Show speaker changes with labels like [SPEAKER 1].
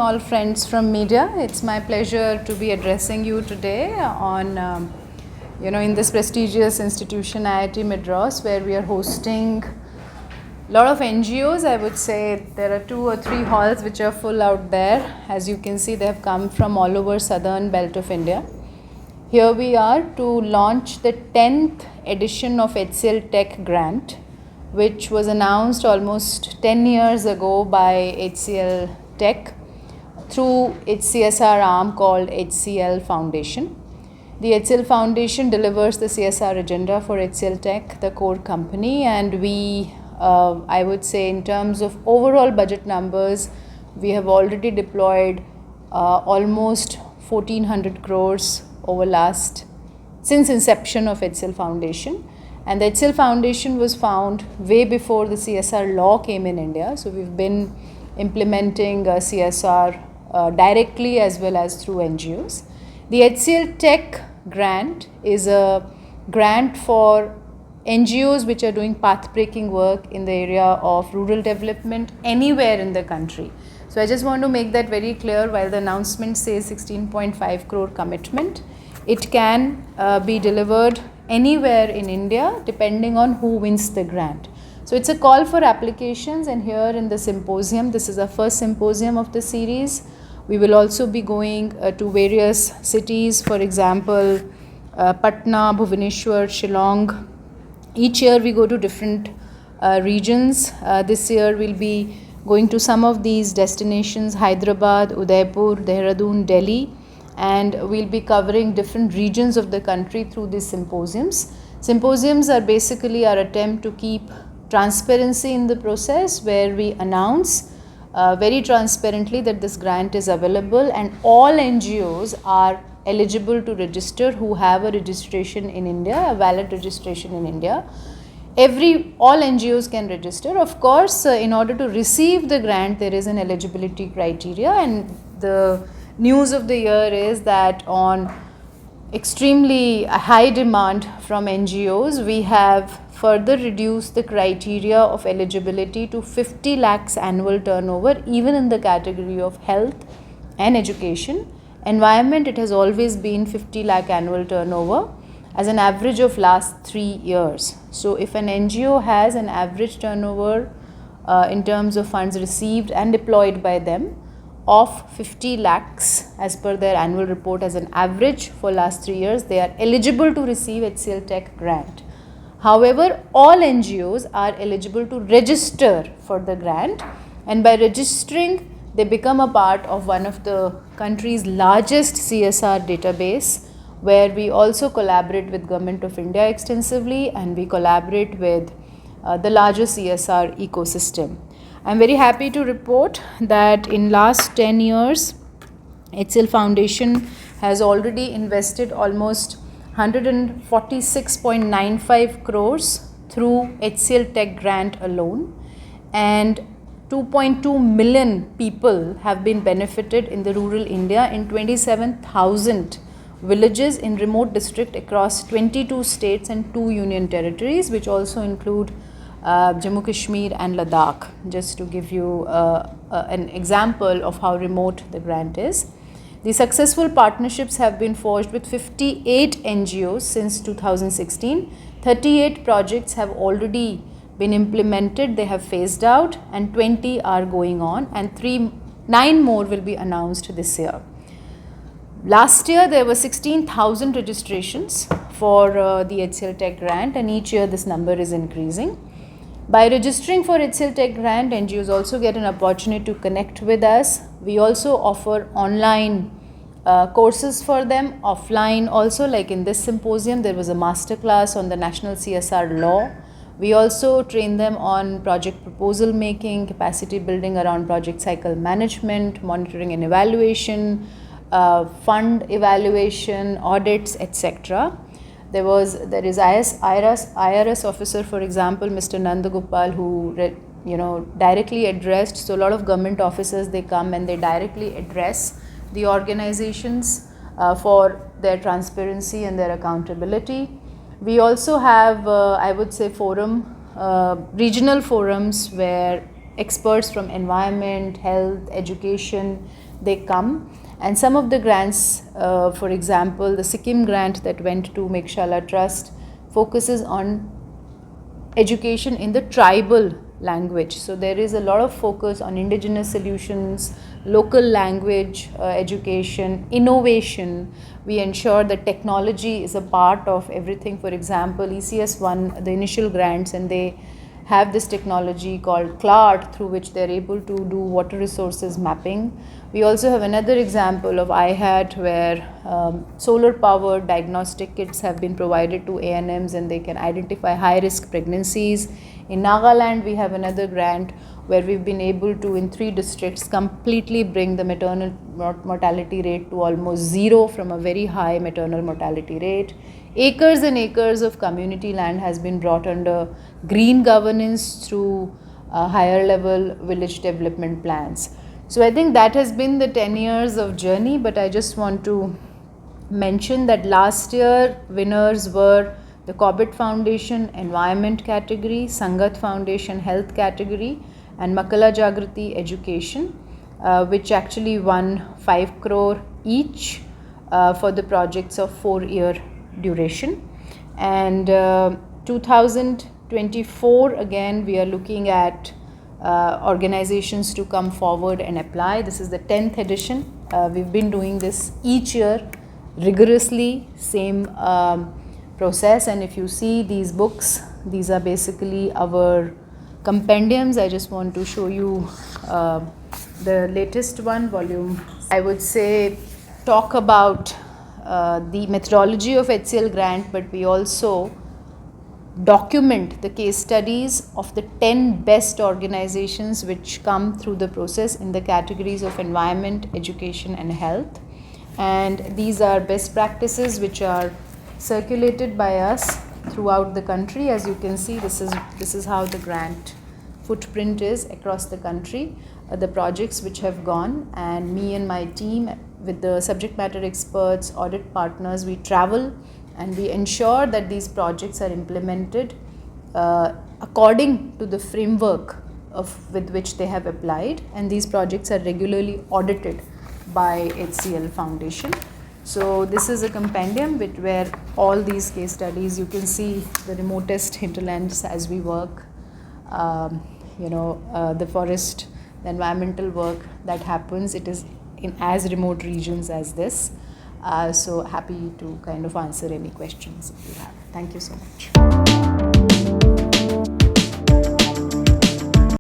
[SPEAKER 1] all friends from media. It's my pleasure to be addressing you today on, in this prestigious institution, IIT Madras, where we are hosting a lot of NGOs. I would say there are 2 or 3 halls which are full out there. As you can see, they have come from all over southern belt of India. Here we are to launch the 10th edition of HCL Tech Grant, which was announced almost 10 years ago by HCL Tech through its CSR arm called HCL Foundation. The HCL Foundation delivers the CSR agenda for HCL Tech, the core company, and we, I would say in terms of overall budget numbers, we have already deployed almost 1400 crores since inception of HCL Foundation. And the HCL Foundation was found way before the CSR law came in India. So we've been implementing CSR directly as well as through NGOs. The HCL Tech Grant is a grant for NGOs which are doing path-breaking work in the area of rural development anywhere in the country. So I just want to make that very clear. While the announcement says 16.5 crore commitment, it can be delivered anywhere in India depending on who wins the grant. So it's a call for applications, and here in the symposium, this is our first symposium of the series. We will also be going to various cities, for example, Patna, Bhubaneswar, Shillong. Each year we go to different regions. This year we'll be going to some of these destinations: Hyderabad, Udaipur, Dehradun, Delhi. And we'll be covering different regions of the country through these symposiums. Symposiums are basically our attempt to keep transparency in the process, where we announce very transparently that this grant is available and all NGOs are eligible to register who have a registration in India, a valid registration in India. All NGOs can register. Of course, in order to receive the grant, there is an eligibility criteria, and the news of the year is that on extremely high demand from NGOs, we have further reduced the criteria of eligibility to 50 lakhs annual turnover, even in the category of health and education. Environment, it has always been 50 lakh annual turnover as an average of last 3 years. So if an NGO has an average turnover in terms of funds received and deployed by them of 50 lakhs as per their annual report as an average for last 3 years, they are eligible to receive HCL Tech Grant. However, all NGOs are eligible to register for the grant, and by registering, they become a part of one of the country's largest CSR database, where we also collaborate with Government of India extensively, and we collaborate with the larger CSR ecosystem. I'm very happy to report that in last 10 years, HCL Foundation has already invested almost 146.95 crores through HCL Tech Grant alone, and 2.2 million people have been benefited in the rural India in 27,000 villages in remote districts across 22 states and 2 union territories, which also include Jammu Kashmir and Ladakh, just to give you an example of how remote the grant is. The successful partnerships have been forged with 58 NGOs since 2016. 38 projects have already been implemented, they have phased out, and 20 are going on, and 9 more will be announced this year. Last year there were 16,000 registrations for the HCL Tech Grant, and each year this number is increasing. By registering for HCL Tech Grant, NGOs also get an opportunity to connect with us. We also offer online courses for them, offline also, like in this symposium there was a masterclass on the national CSR law. We also train them on project proposal making, capacity building around project cycle management, monitoring and evaluation, fund evaluation, audits, etc. There is IRS officer, for example, Mr. Nandagopal, who directly addressed. So a lot of government officers, they come and they directly address the organizations for their transparency and their accountability. We also have, I would say, regional forums where experts from environment, health, education, they come. And some of the grants, for example, the Sikkim grant that went to Mekshala Trust focuses on education in the tribal language. So there is a lot of focus on indigenous solutions, local language education, innovation. We ensure that technology is a part of everything. For example, ECS won the initial grants and they have this technology called CLART through which they're able to do water resources mapping. We also have another example of IHAT where solar powered diagnostic kits have been provided to ANMs and they can identify high risk pregnancies. In Nagaland, we have another grant where we've been able to, in 3 districts, completely bring the maternal mortality rate to almost zero from a very high maternal mortality rate. Acres and acres of community land has been brought under green governance through higher level village development plans. So I think that has been the 10 years of journey, but I just want to mention that last year winners were the Corbett Foundation Environment category, Sangat Foundation Health category, and Makala Jagrati Education, which actually won 5 crore each for the projects of 4-year duration. And 2024, again, we are looking at organizations to come forward and apply. This is the 10th edition. We've been doing this each year rigorously, same process. And if you see these books, these are basically our compendiums. I just want to show you the latest one, volume. I would say talk about the methodology of HCL grant, but we also document the case studies of the 10 best organizations which come through the process in the categories of environment, education and health. And these are best practices which are circulated by us throughout the country. As you can see, this is how the grant footprint is across the country, the projects which have gone, and me and my team with the subject matter experts, audit partners, we travel and we ensure that these projects are implemented according to the framework with which they have applied, and these projects are regularly audited by HCL Foundation. So this is a compendium where all these case studies, you can see the remotest hinterlands as we work, the forest, the environmental work that happens, it is in as remote regions as this. So happy to kind of answer any questions if you have. Thank you so much.